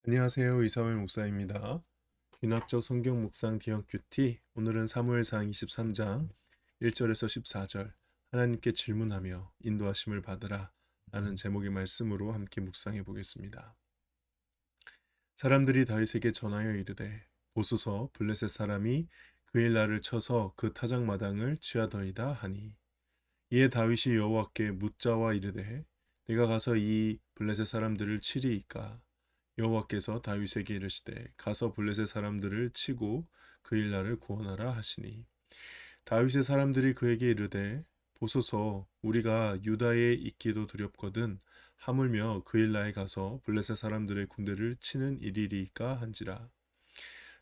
안녕하세요. 이사월 목사입니다. 귀납적 성경 묵상 디형 큐티. 오늘은 사무엘상 23장 1절에서 14절 하나님께 질문하며 인도하심을 받으라 라는 제목의 말씀으로 함께 묵상해 보겠습니다. 사람들이 다윗에게 전하여 이르되 보소서 블레셋 사람이 그일라를 쳐서 그 타작마당을 취하더이다 하니 이에 다윗이 여호와께 묻자와 이르되 내가 가서 이 블레셋 사람들을 치리이까 여호와께서 다윗에게 이르시되 가서 블레셋 사람들을 치고 그일라를 구원하라 하시니 다윗의 사람들이 그에게 이르되 보소서 우리가 유다에 있기도 두렵거든 하물며 그일라에 가서 블레셋 사람들의 군대를 치는 일이리까 한지라.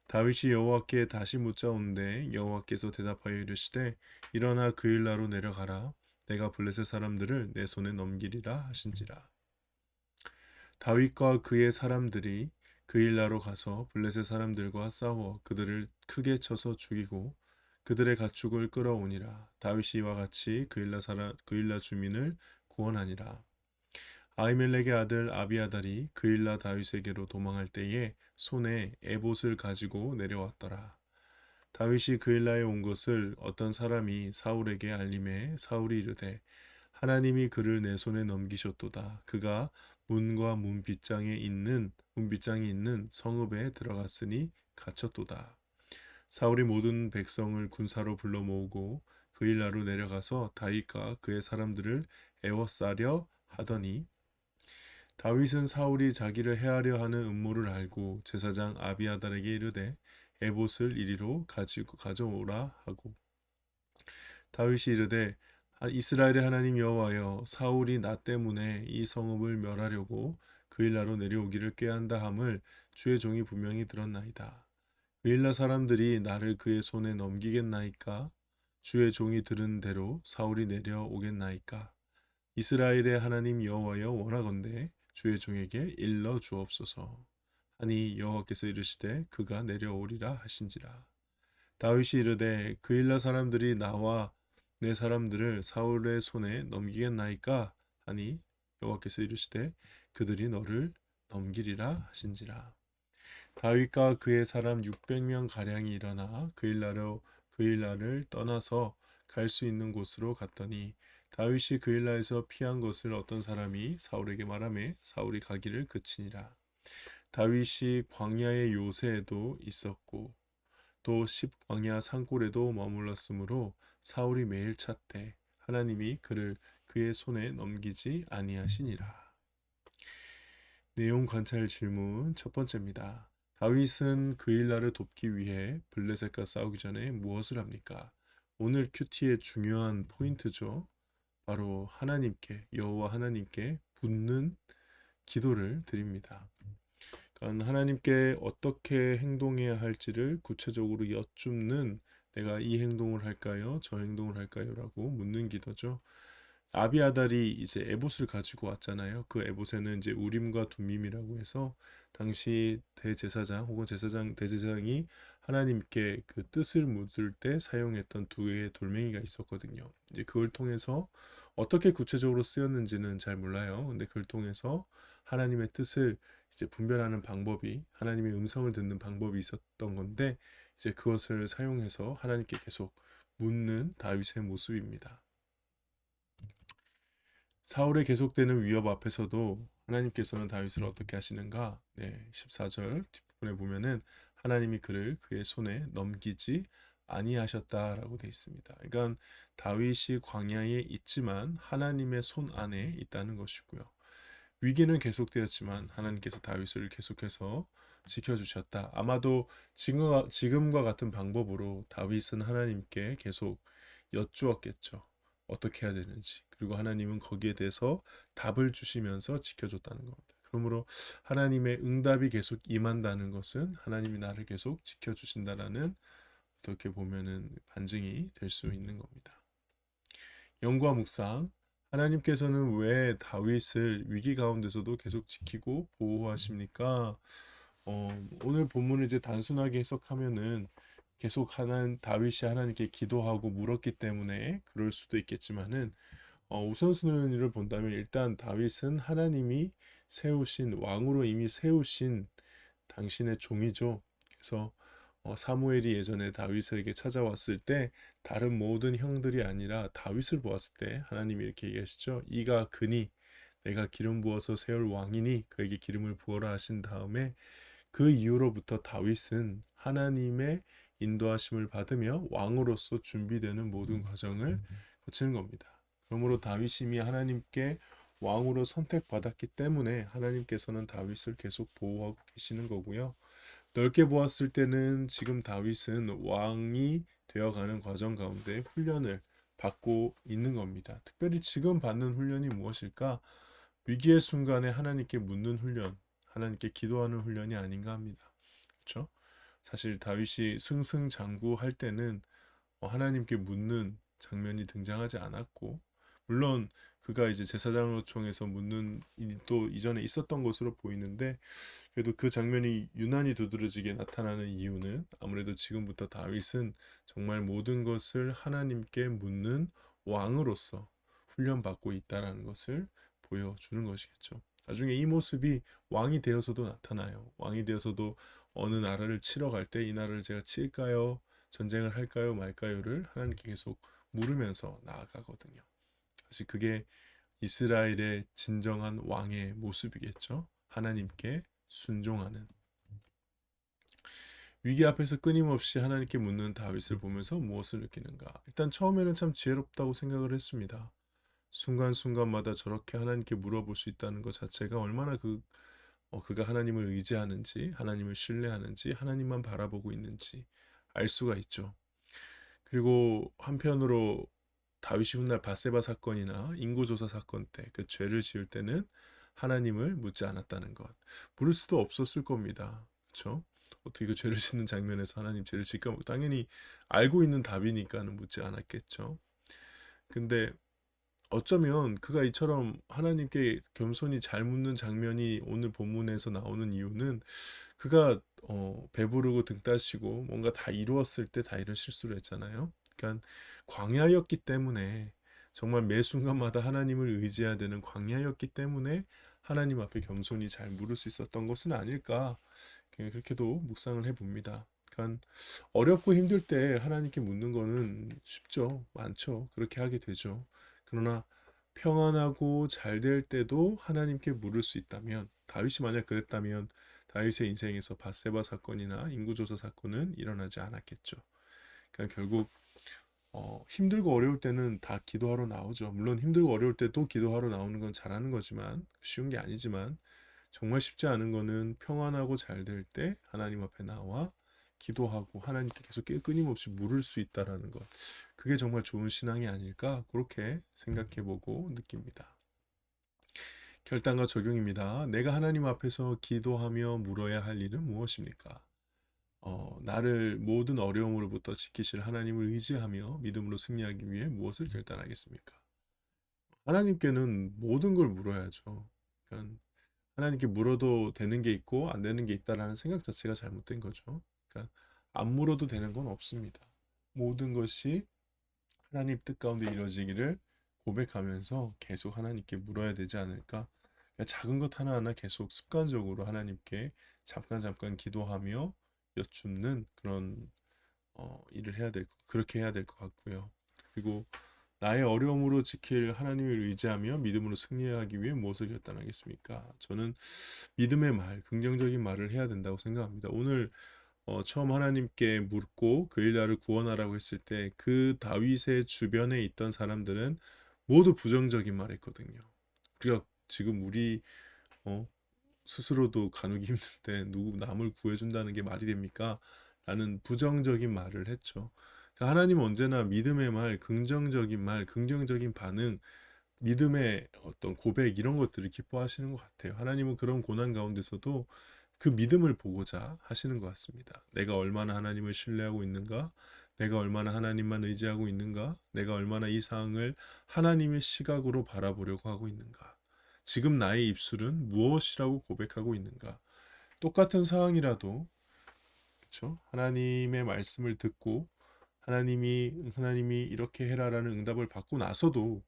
다윗이 여호와께 다시 묻자온데 여호와께서 대답하여 이르시되 일어나 그일라로 내려가라 내가 블레셋 사람들을 내 손에 넘기리라 하신지라. 다윗과 그의 사람들이 그일라로 가서 블레셋 사람들과 싸워 그들을 크게 쳐서 죽이고 그들의 가축을 끌어오니라. 다윗이 이와 같이 그일라 주민을 구원하니라. 아히멜렉의 아들 아비아달이 그일라 다윗에게로 도망할 때에 손에 에봇을 가지고 내려왔더라. 다윗이 그일라에 온 것을 어떤 사람이 사울에게 알림해 사울이 이르되 하나님이 그를 내 손에 넘기셨도다. 그가 문빗장이 있는 성읍에 들어갔으니 갇혔도다. 사울이 모든 백성을 군사로 불러 모으고 그일라로 내려가서 다윗과 그의 사람들을 애워싸려 하더니 다윗은 사울이 자기를 해하려 하는 음모를 알고 제사장 아비아달에게 이르되 에봇을 이리로 가지고 가져오라 하고 다윗이 이르되 이스라엘의 하나님 여호와여 사울이 나 때문에 이 성읍을 멸하려고 그일라로 내려오기를 꾀한다 함을 주의 종이 분명히 들었나이다. 그일라 사람들이 나를 그의 손에 넘기겠나이까? 주의 종이 들은 대로 사울이 내려오겠나이까? 이스라엘의 하나님 여호와여 원하건대 주의 종에게 일러 주옵소서. 하니 여호와께서 이르시되 그가 내려오리라 하신지라. 다윗이 이르되 그일라 사람들이 나와 내 사람들을 사울의 손에 넘기겠나이까 하니 여호와께서 이르시되 그들이 너를 넘기리라 하신지라. 다윗과 그의 사람 600명 가량이 일어나 그일라를 떠나서 갈 수 있는 곳으로 갔더니 다윗이 그일라에서 피한 것을 어떤 사람이 사울에게 말하매 사울이 가기를 그치니라. 다윗이 광야의 요새에도 있었고 또 십광야 산골에도 머물렀으므로 사울이 매일 찾되 하나님이 그를 그의 손에 넘기지 아니하시니라. 내용 관찰 질문 첫 번째입니다. 다윗은 그일라를 돕기 위해 블레셋과 싸우기 전에 무엇을 합니까? 오늘 큐티의 중요한 포인트죠. 바로 여호와 하나님께 붙는 기도를 드립니다. 그러니까 하나님께 어떻게 행동해야 할지를 구체적으로 여쭙는 내가 이 행동을 할까요? 저 행동을 할까요? 라고 묻는 기도죠. 아비아달이 이제 에봇을 가지고 왔잖아요. 그 에봇에는 이제 우림과 둠밈이라고 해서 당시 대제사장 혹은 대제사장이 하나님께 그 뜻을 묻을 때 사용했던 두 개의 돌멩이가 있었거든요. 이제 그걸 통해서 어떻게 구체적으로 쓰였는지는 잘 몰라요. 근데 그걸 통해서 하나님의 뜻을 이제 분별하는 방법이 하나님의 음성을 듣는 방법이 있었던 건데 이제 그것을 사용해서 하나님께 계속 묻는 다윗의 모습입니다. 사울의 계속되는 위협 앞에서도 하나님께서는 다윗을 어떻게 하시는가? 14절 뒷부분에 보면은 하나님이 그의 손에 넘기지 아니하셨다라고 되어 있습니다. 그러니까 다윗이 광야에 있지만 하나님의 손 안에 있다는 것이고요. 위기는 계속되었지만 하나님께서 다윗을 계속해서 지켜주셨다. 아마도 지금과 같은 방법으로 다윗은 하나님께 계속 여쭈었겠죠. 어떻게 해야 되는지. 그리고 하나님은 거기에 대해서 답을 주시면서 지켜줬다는 겁니다. 그러므로 하나님의 응답이 계속 임한다는 것은 하나님이 나를 계속 지켜주신다라는 어떻게 보면은 반증이 될 수 있는 겁니다. 연구와 묵상. 하나님께서는 왜 다윗을 위기 가운데서도 계속 지키고 보호하십니까? 오늘 본문을 이제 단순하게 해석하면은 계속 다윗이 하나님께 기도하고 물었기 때문에 그럴 수도 있겠지만은 우선순위를 본다면 일단 다윗은 하나님이 세우신 왕으로 이미 세우신 당신의 종이죠. 그래서 사무엘이 예전에 다윗에게 찾아왔을 때 다른 모든 형들이 아니라 다윗을 보았을 때 하나님이 이렇게 얘기하시죠. 이가 그니 내가 기름 부어서 세울 왕이니 그에게 기름을 부어라 하신 다음에 그 이후로부터 다윗은 하나님의 인도하심을 받으며 왕으로서 준비되는 모든 과정을 거치는 겁니다. 그러므로 다윗이 하나님께 왕으로 선택받았기 때문에 하나님께서는 다윗을 계속 보호하고 계시는 거고요. 넓게 보았을 때는 지금 다윗은 왕이 되어가는 과정 가운데 훈련을 받고 있는 겁니다. 특별히 지금 받는 훈련이 무엇일까? 위기의 순간에 하나님께 묻는 훈련, 하나님께 기도하는 훈련이 아닌가 합니다. 그렇죠? 사실 다윗이 승승장구할 때는 하나님께 묻는 장면이 등장하지 않았고, 물론 그가 이제 제사장로총에서 묻는 일도 이전에 있었던 것으로 보이는데, 그래도 그 장면이 유난히 두드러지게 나타나는 이유는 아무래도 지금부터 다윗은 정말 모든 것을 하나님께 묻는 왕으로서 훈련받고 있다라는 것을 보여주는 것이겠죠. 나중에 이 모습이 왕이 되어서도 나타나요. 왕이 되어서도 어느 나라를 치러 갈 때 이 나라를 제가 칠까요? 전쟁을 할까요? 말까요?를 하나님께 계속 물으면서 나아가거든요. 사실 그게 이스라엘의 진정한 왕의 모습이겠죠. 하나님께 순종하는. 위기 앞에서 끊임없이 하나님께 묻는 다윗을 보면서 무엇을 느끼는가? 일단 처음에는 참 지혜롭다고 생각을 했습니다. 순간순간마다 저렇게 하나님께 물어볼 수 있다는 것 자체가 얼마나 그가 하나님을 의지하는지, 하나님을 신뢰하는지, 하나님만 바라보고 있는지 알 수가 있죠. 그리고 한편으로 다윗이 훗날 바세바 사건이나 인구조사 사건 때 그 죄를 지을 때는 하나님을 묻지 않았다는 것. 물을 수도 없었을 겁니다. 그렇죠? 어떻게 그 죄를 짓는 장면에서 하나님 죄를 질까? 당연히 알고 있는 답이니까는 묻지 않았겠죠. 근데 어쩌면 그가 이처럼 하나님께 겸손히 잘 묻는 장면이 오늘 본문에서 나오는 이유는 그가 배부르고 등 따시고 뭔가 다 이루었을 때 다 이런 실수를 했잖아요. 그러니까 광야였기 때문에 정말 매 순간마다 하나님을 의지해야 되는 광야였기 때문에 하나님 앞에 겸손히 잘 물을 수 있었던 것은 아닐까 그렇게도 묵상을 해봅니다. 그러니까 어렵고 힘들 때 하나님께 묻는 거는 쉽죠. 많죠. 그렇게 하게 되죠. 그러나 평안하고 잘 될 때도 하나님께 물을 수 있다면 다윗이 만약 그랬다면 다윗의 인생에서 바세바 사건이나 인구조사 사건은 일어나지 않았겠죠. 그러니까 결국 힘들고 어려울 때는 다 기도하러 나오죠. 물론 힘들고 어려울 때도 기도하러 나오는 건 잘하는 거지만 쉬운 게 아니지만 정말 쉽지 않은 거는 평안하고 잘 될 때 하나님 앞에 나와 기도하고 하나님께 계속 끊임없이 물을 수 있다라는 것. 그게 정말 좋은 신앙이 아닐까 그렇게 생각해보고 느낍니다. 결단과 적용입니다. 내가 하나님 앞에서 기도하며 물어야 할 일은 무엇입니까? 나를 모든 어려움으로부터 지키실 하나님을 의지하며 믿음으로 승리하기 위해 무엇을 결단하겠습니까? 하나님께는 모든 걸 물어야죠. 그러니까 하나님께 물어도 되는 게 있고 안 되는 게 있다라는 생각 자체가 잘못된 거죠. 그러니까 안 물어도 되는 건 없습니다. 모든 것이 하나님 뜻 가운데 이루어지기를 고백하면서 계속 하나님께 물어야 되지 않을까? 그러니까 작은 것 하나하나 계속 습관적으로 하나님께 잠깐 기도하며 여쭙는 그런 일을 해야 그렇게 해야 될 것 같고요. 그리고 나의 어려움으로 지킬 하나님을 의지하며 믿음으로 승리하기 위해 무엇을 결단하겠습니까? 저는 믿음의 말, 긍정적인 말을 해야 된다고 생각합니다. 오늘 처음 하나님께 묻고 그일 나를 구원하라고 했을 때 그 다윗의 주변에 있던 사람들은 모두 부정적인 말했거든요. 우리가 지금 우리 어, 스스로도 가누기 힘든데 누구 남을 구해준다는 게 말이 됩니까? 라는 부정적인 말을 했죠. 그러니까 하나님은 언제나 믿음의 말, 긍정적인 말, 긍정적인 반응, 믿음의 어떤 고백 이런 것들을 기뻐하시는 것 같아요. 하나님은 그런 고난 가운데서도 그 믿음을 보고자 하시는 것 같습니다. 내가 얼마나 하나님을 신뢰하고 있는가? 내가 얼마나 하나님만 의지하고 있는가? 내가 얼마나 이 상황을 하나님의 시각으로 바라보려고 하고 있는가? 지금 나의 입술은 무엇이라고 고백하고 있는가? 똑같은 상황이라도 그렇죠? 하나님의 말씀을 듣고 하나님이 이렇게 해라라는 응답을 받고 나서도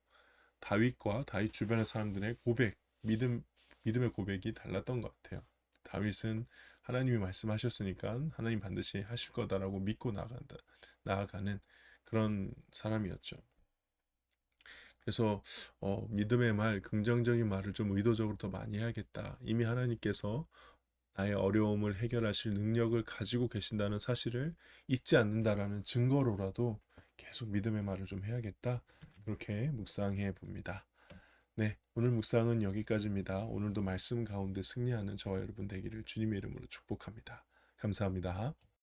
다윗과 다윗 주변의 사람들의 고백, 믿음의 고백이 달랐던 것 같아요. 다윗은 하나님이 말씀하셨으니까 하나님 반드시 하실 거다라고 믿고 나아가는 그런 사람이었죠. 그래서 믿음의 말, 긍정적인 말을 좀 의도적으로 더 많이 해야겠다. 이미 하나님께서 나의 어려움을 해결하실 능력을 가지고 계신다는 사실을 잊지 않는다라는 증거로라도 계속 믿음의 말을 좀 해야겠다. 그렇게 묵상해 봅니다. 네, 오늘 묵상은 여기까지입니다. 오늘도 말씀 가운데 승리하는 저와 여러분 되기를 주님의 이름으로 축복합니다. 감사합니다.